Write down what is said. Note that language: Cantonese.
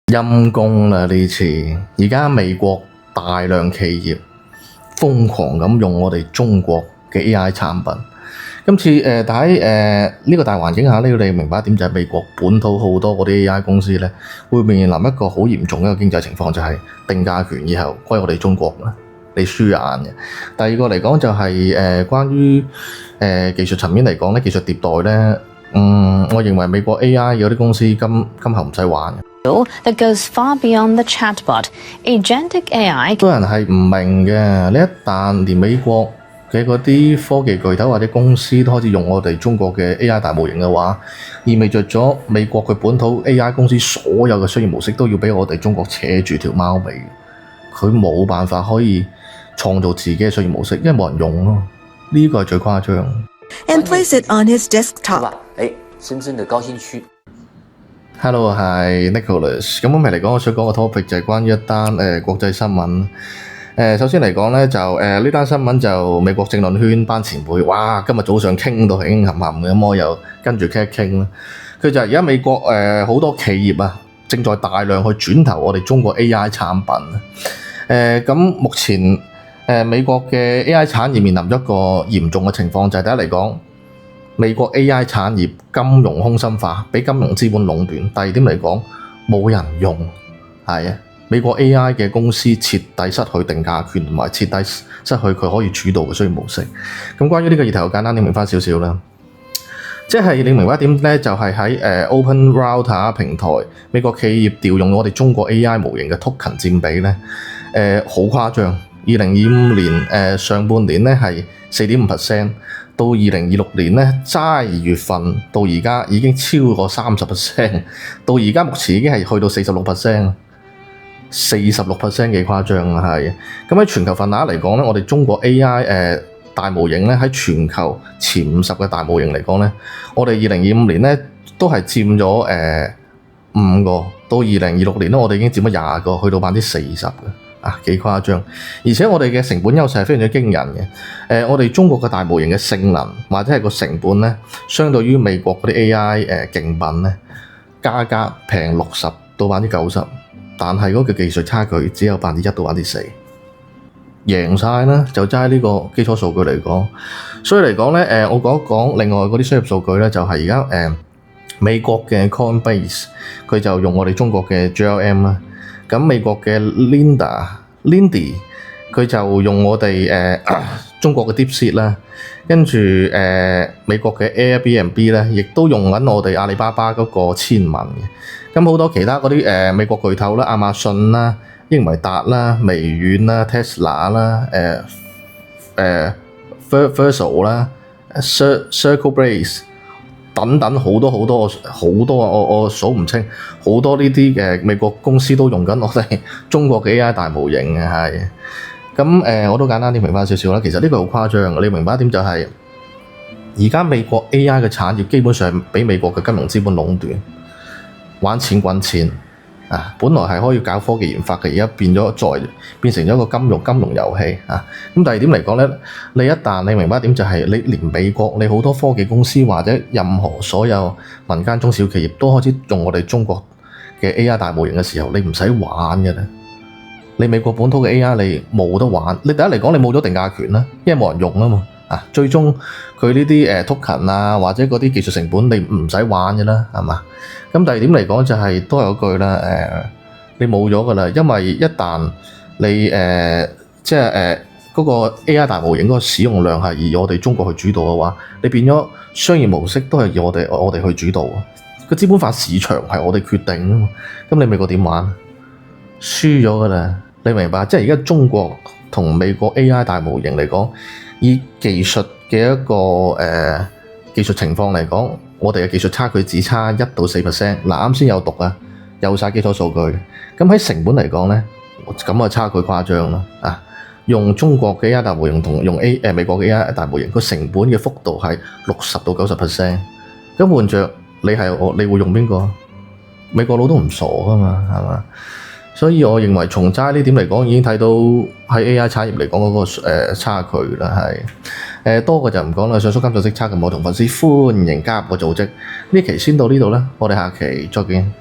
陰公啦呢次，而家美國大量企業瘋狂咁用我哋中國嘅 AI 產品。今次但喺呢個大環境下呢，你明白一點就係美國本土好多嗰啲 AI 公司咧，會面臨一個好嚴重嘅一個經濟情況，就係定價權以後歸我哋中國啦，你輸硬嘅。第二個嚟講就係關於技術層面嚟講咧，技術迭代咧，我認為美國 AI 有啲公司今後唔使玩嘅。That goes far beyond the chatbot. Agentic AI 好多人係唔明嘅，你一旦連美國嘅嗰啲科技巨頭或者公司都開始用我哋中國嘅 AI 大模型嘅話，意味着咗美國嘅本土 AI 公司所有嘅商業模式都要俾我哋中國扯住條貓尾，佢冇辦法可以創造自己嘅商業模式，因為冇人用咯，呢個係最誇張。And place it on his desktop. 深圳的高新區。Hello， 係 Nicholas。咁今日嚟講，我想講個 topic 就係關於一單國際新聞。首先嚟講咧，就呢單新聞就美國政論圈班前輩，哇！今日早上傾到興冚冚嘅，咁我又跟住傾一傾啦。佢就係而家美國好多企業啊，正在大量去轉投我哋中國 AI 產品。咁目前美國嘅 AI 產業面臨咗一個嚴重嘅情況，就係第一嚟講，美國 AI 產業金融空心化，俾金融資本壟斷。第二點嚟講，冇人用，係啊，美國 AI 嘅公司徹底失去定價權，同埋徹底失去佢可以主導嘅商業模式。咁關於呢個議題，我簡單點明翻少少啦。即係你明白一點咧，就係喺Open Router 平台，美國企業調用我哋中國 AI 模型嘅 token 佔比咧，好誇張。2025年上半年咧係4.5%。到2026年咧，齋2月份到而家已經超過30%，到而家目前已經係去到46%，46%幾誇張啊！係咁喺全球份額嚟講咧，我哋中國 AI 大模型咧喺全球前50嘅大模型嚟講咧，我哋2025年咧都係佔咗5個，到2026年咧我哋已經佔咗20個，去到40%嘅。幾誇張，而且我哋嘅成本優勢係非常之驚人嘅。我哋中國嘅大模型嘅性能或者係個成本咧，相對於美國嗰啲 AI 競品咧，價格平60%到90%，但係嗰個技術差距只有1%到4%，贏晒啦！就齋呢個基礎數據嚟講，所以嚟講咧，我講一講另外嗰啲商業數據咧，就係而家美國嘅 Coinbase 佢就用我哋中國嘅 GLM 啦。咁美國嘅 Lindy 佢就用我哋中國嘅 DeepSeek 啦，跟住美國嘅 Airbnb 咧，亦都用緊我哋阿里巴巴嗰個千文嘅。咁好多其他嗰啲美國巨頭啦，亞馬遜啦、英偉達啦、微軟啦、Tesla 啦、Versal 啦、Circle Base。等等好多我數唔清，好多呢啲嘅美國公司都用緊我哋中國嘅 AI 大模型嘅係。咁我都簡單啲明白少少啦。其實呢個好誇張嘅，你明白一點就係而家美國 AI 嘅產業基本上俾美國嘅金融資本壟斷，玩錢滾錢啊！本來係可以搞科技研發嘅，而家變成咗一個金融遊戲啊！咁第二點嚟講咧，你一旦你明白一點就係你連美國你好多科技公司或者任何所有民間中小企業都開始用我哋中國嘅 AI 大模型嘅時候，你唔使玩嘅啦。你美國本土嘅 AI 你冇得玩，你第一嚟講你冇咗定價權啦，因為冇人用啊嘛。最終佢呢啲token啊或者嗰啲技術成本你唔使玩嘅啦，係嘛？咁第二點嚟講就係都係嗰句啦，你冇咗㗎啦，因為一旦你即係嗰個 AI 大模型嗰個使用量係以我哋中國去主導嘅話，你變咗商業模式都係以我哋去主導，個資本化市場係我哋決定啊嘛。咁你美國點玩？輸咗㗎啦，你明白？即係而家中國同美國 AI 大模型嚟講，以技術嘅一個技術情況嚟講，我哋嘅技術差距只差1到4%。嗱，啱先有讀啊，有晒基礎數據。咁喺成本嚟講咧，咁嘅差距誇張啦。用中國嘅 AI 大模型同用美國嘅 AI 大模型，個成本嘅幅度係60到90%。咁換着你會用邊個？美國佬都唔傻㗎嘛，係嘛？所以我認為從齋呢點嚟講，已經睇到喺 AI 產業嚟講嗰個差距啦，係多嘅就唔講啦。上述監察息差嘅我同粉絲歡迎加入個組織。呢期先到呢度啦，我哋下期再見。